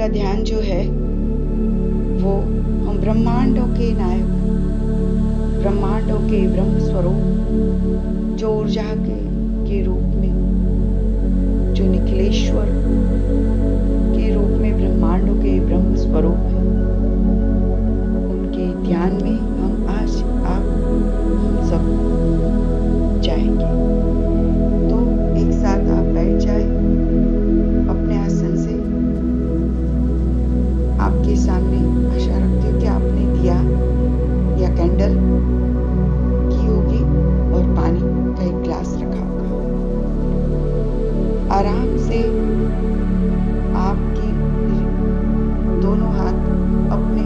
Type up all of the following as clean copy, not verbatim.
का ध्यान जो है वो हम ब्रह्मांडों के नायक, ब्रह्मांडों के ब्रह्म स्वरूप जो ऊर्जा के रूप में, जो निखिलेश्वर के रूप में ब्रह्मांडों के ब्रह्म स्वरूप है, उनके ध्यान में हम आज आप हम सब जाएंगे। तो एक साथ आप बैठ जाए अपने आसन से। आपके सामने आशा रखती हूँ कि आपने दिया या कैंडल की होगी और पानी का एक ग्लास रखा होगा। आराम से आपके दोनों हाथ अपने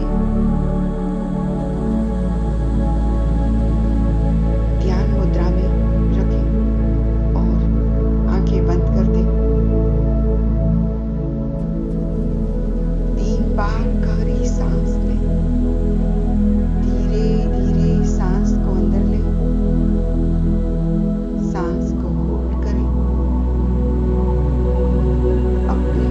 ध्यान मुद्रा में रखें और आंखें बंद कर दें। 3 बार गहरी सांस लें। धीरे धीरे सांस को अंदर लें, सांस को होल्ड करें। अपने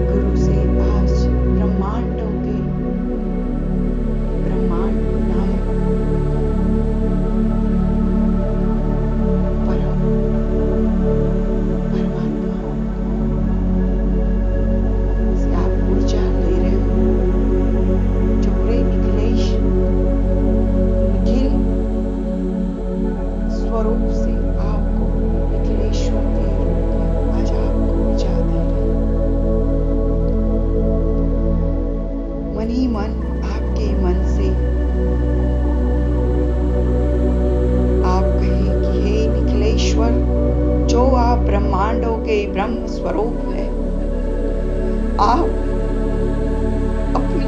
गुरु से आज ब्रह्मांडों के ब्रह्मांड नायक परमात्मा से आप ऊर्जा ले रहे हो, जो पूरे निखिल स्वरूप से आपको निखिलेश्वर के रूप में आज आपको ऊर्जा दे रहे हैं। मन ही मन आपके मन से आप कहें कि हे निखिलेश्वर, जो आप ब्रह्मांडों के ब्रह्म स्वरूप है, आप अपनी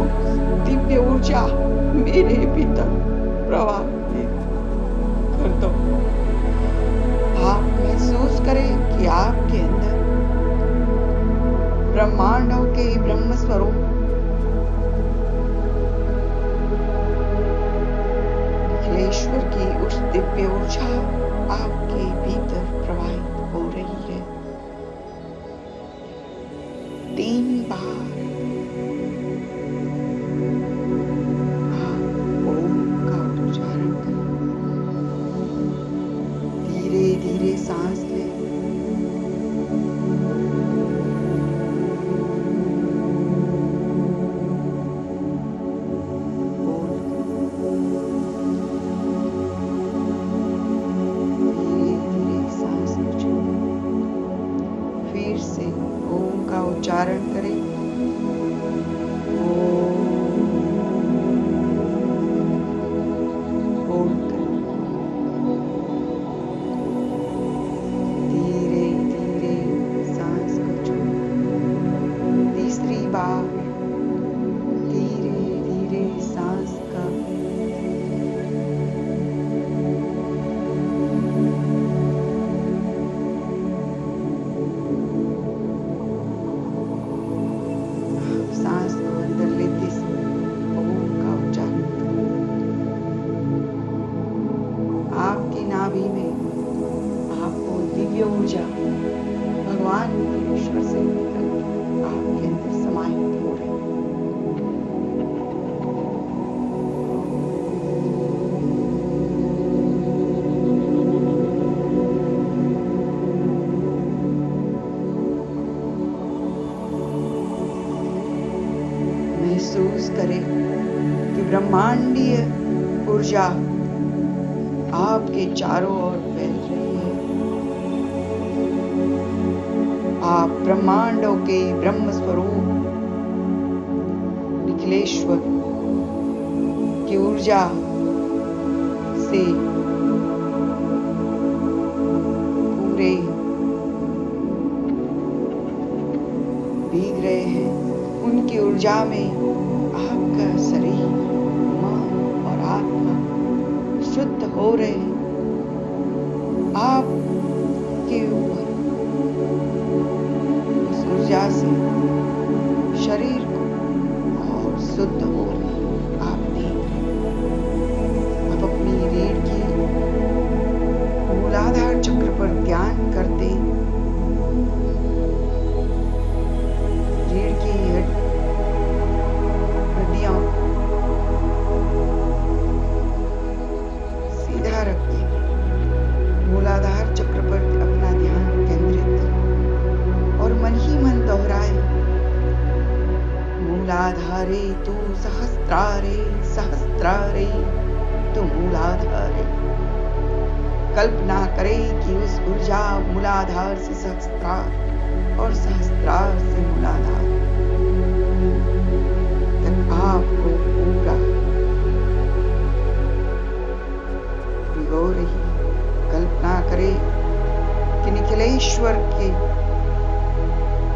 उस दिव्य ऊर्जा मेरे भीतर प्रवाहित कर दो। आप महसूस करें कि आपके अंदर ब्रह्मांडों के ब्रह्म स्वरूप निखिलेश्वर की उस दिव्य ऊर्जा आपके भीतर प्रवाहित हो रही है। 3 बार आप ओम का उच्चारण करें। धीरे धीरे सांस लें। फिर से ओम का उच्चारण करें। होल्ड करें। धीरे धीरे सांस को छोड़ें। तीसरी बार धीरे धीरे सांस का सांस को अंदर लेते समय ओम का उच्चारण करें। आपकी नाभि में आपको दिव्य ऊर्जा भगवान ईश्वर से निकल आपके अंदर समाहित हो रही है। महसूस करें कि ब्रह्मांडीय ऊर्जा आपके चारों ओर फैल रही है। आप ब्रह्मांडों के ब्रह्म स्वरूप निखिलेश्वर की ऊर्जा से पूरे भीग रहे हैं। उनकी ऊर्जा में आपका शरीर, मन और आत्मा शुद्ध हो रहे हैं। आपके ऊपर उस ऊर्जा से शरीर को और शुद्ध हो रहे हैं। आप देख रहे हैं। अब अपनी रीढ़ की मूलाधार चक्र पर ध्यान करते मूलाधारे तु सहस्रारे सहस्रारे तु मूलाधारे। कल्पना करें कि उस ऊर्जा मूलाधार से सहस्त्रार और सहस्त्रार से मूलाधार तक आपको पूरा भिगो रही है। कल्पना करें कि निखिलेश्वर के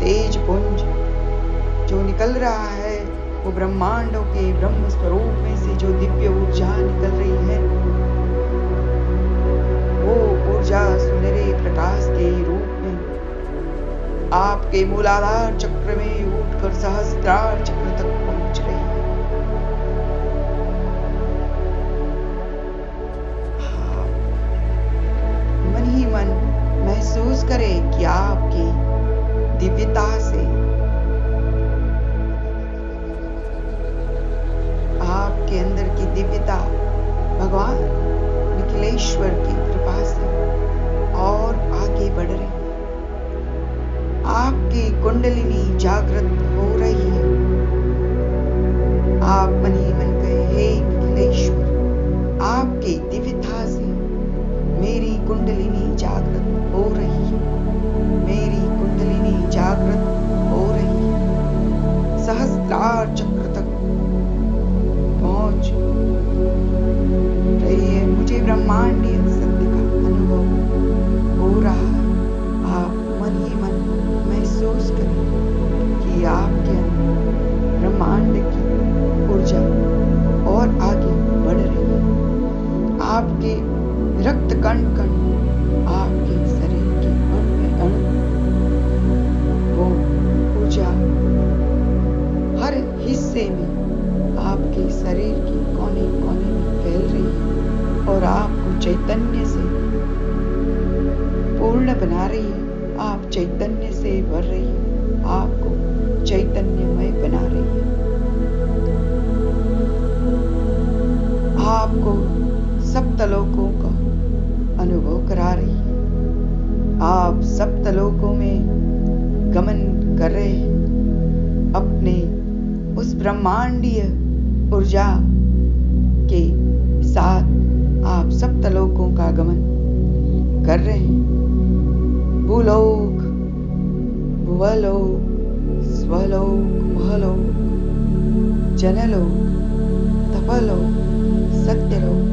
तेज पुंज जो निकल रहा है वो ब्रह्मांडों के ब्रह्म स्वरूप में से जो दिव्य ऊर्जा निकल रही है वो ऊर्जा सुनहरे प्रकाश के रूप में आपके मूलाधार चक्र में उठकर सहस्त्रार चक्र तक पहुंच रही है। मन ही मन महसूस करें कि आपकी दिव्यता से आपके अंदर की दिव्यता भगवान निखिलेश्वर की कृपा से और आगे बढ़ रही है। आपकी कुंडलिनी जागृत हो रही है। आप मन ही मन कहे, हे निखिलेश्वर, आपकी दिव्यता से मेरी कुंडलिनी जागृत हो रही है। मेरी कुंडलिनी जागृत हो रही है। सहस्त्रार चक्र तक पहुंच रही है। मुझे ब्रह्मांडीय सत्य का अनुभव हो रहा है। आप मन ही मन महसूस करें कि आपके अंदर ब्रह्मांड की ऊर्जा और आगे बढ़ रही है। आपके रक्त कण कण आपके शरीर के अणु में अणु वो ऊर्जा हर हिस्से में आपके शरीर के कोने कोने में फैल रही है और आपको चैतन्य से पूर्ण बना रही है। आप चैतन्य से भर रही है। आपको चैतन्यमय बना रही है। आपको सप्तलोकों का अनुभव करा रही है। आप सप्तलोकों में गमन कर रहे हैं। अपने उस ब्रह्मांडीय ऊर्जा के साथ आप सप्तलोकों का गमन कर रहे हैं। भूलोक, भुवलोक, स्वलोक, महलोक, जनलोक, तपलोक, सत्यलोक,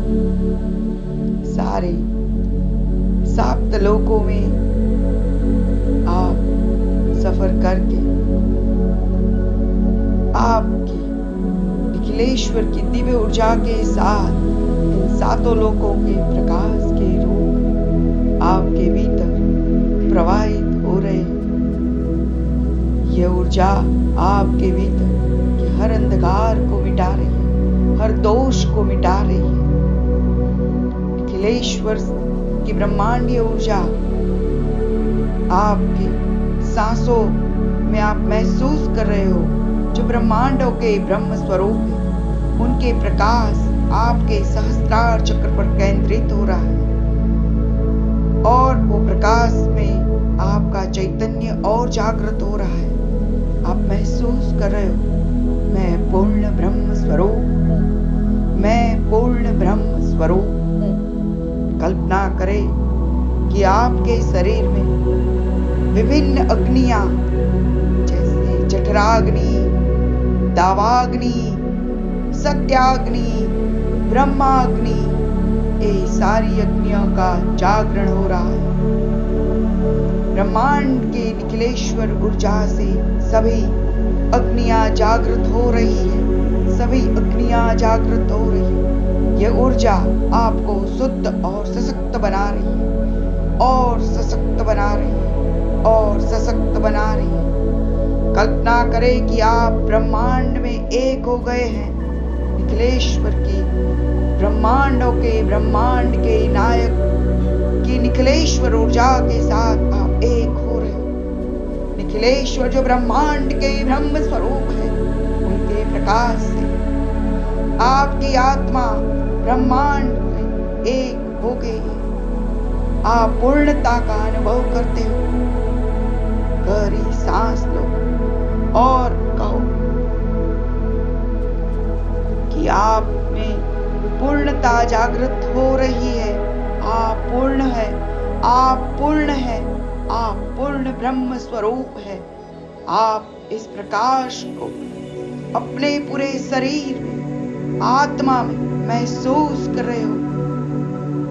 सारे सात लोकों में आप सफर करके आपकी निखिलेश्वर की दिव्य ऊर्जा के साथ इन सातों लोकों के प्रकाश के रूप आपके भीतर प्रवाहित हो रहे हैं। यह ऊर्जा आपके भीतर के हर अंधकार को मिटा रही है, हर दोष को मिटा रही है। निखिलेश्वर की ब्रह्मांडीय ऊर्जा आपके सांसों में आप महसूस कर रहे हो। जो ब्रह्मांडों के ब्रह्म स्वरूप है उनके प्रकाश आपके सहस्त्रार चक्र पर केंद्रित हो रहा है और वो प्रकाश में आपका चैतन्य और जागृत हो रहा है। आप महसूस कर रहे हो, मैं पूर्ण ब्रह्म स्वरूप हूँ। मैं पूर्ण ब्रह्म स्वरूप हूँ। कल्पना करें कि आपके शरीर में विभिन्न अग्नियां जैसे जठराग्नि, दावाग्नि, सत्याग्नि, ब्रह्माग्नि, ये सारी अग्नियों का जागरण हो रहा है। ब्रह्मांड के निखिलेश्वर ऊर्जा से सभी अग्नियां जागृत हो रही है। सभी अग्नियां जागृत हो रही है। यह ऊर्जा आपको शुद्ध और सशक्त बना रही है और सशक्त बना रही है और सशक्त बना रही है। कल्पना करें कि आप ब्रह्मांड में एक हो गए हैं। निखिलेश्वर की ब्रह्मांडों के ब्रह्मांड के नायक की निखिलेश्वर ऊर्जा के साथ आप एक हो रहे हो। निखिलेश्वर जो ब्रह्मांड के ब्रह्म स्वरूप है उनके प्रकाश से आपकी आत्मा ब्रह्मांड में एक हो गई है। आप पूर्णता का अनुभव करते हो। गहरी सांस लो और कहो, जागृत हो रही है। आप पूर्ण है, आप पूर्ण है, आप पूर्ण ब्रह्म स्वरूप है। आप इस प्रकाश को अपने पूरे शरीर में, आत्मा में महसूस कर रहे हो।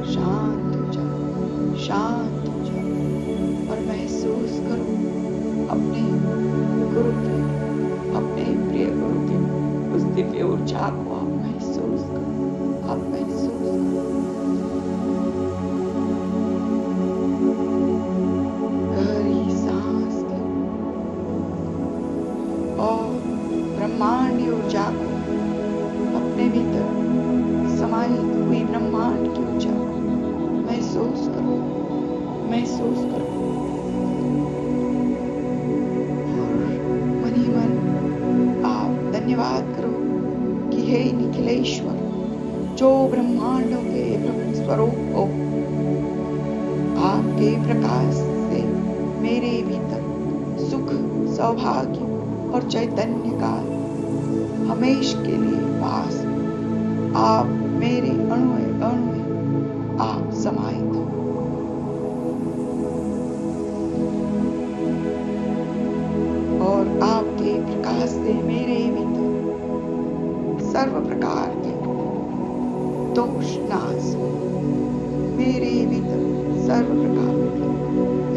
शांत हो जाओ, शांत हो जाओ और महसूस करो अपने गुरु के, अपने प्रिय गुरु के उस दिव्य ऊर्जा को आप महसूस करो, आप महसूस करो। गहरी सांस लो और ब्रह्मांडी ऊर्जा को, अपने भीतर समाहित हुई ब्रह्मांड की ऊर्जा महसूस करो, महसूस करो। मन ही मन आप धन्यवाद करो कि हे निखिलेश्वर, जो ब्रह्मांडों के ब्रह्म स्वरूप हो, आपके प्रकाश से मेरे भीतर सुख, सौभाग्य और चैतन्य का हमेशा के लिए वास। आप मेरे अणु में आप समाहित हो। और आपके प्रकाश से मेरे भीतर सर्व प्रकार के दोष नाश हो। मेरे भीतर सर्व प्रकार के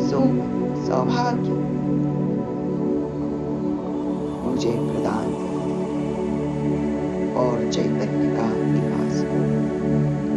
सुख, सौभाग्य मुझे प्रदान और चैतन्य का निवास हो।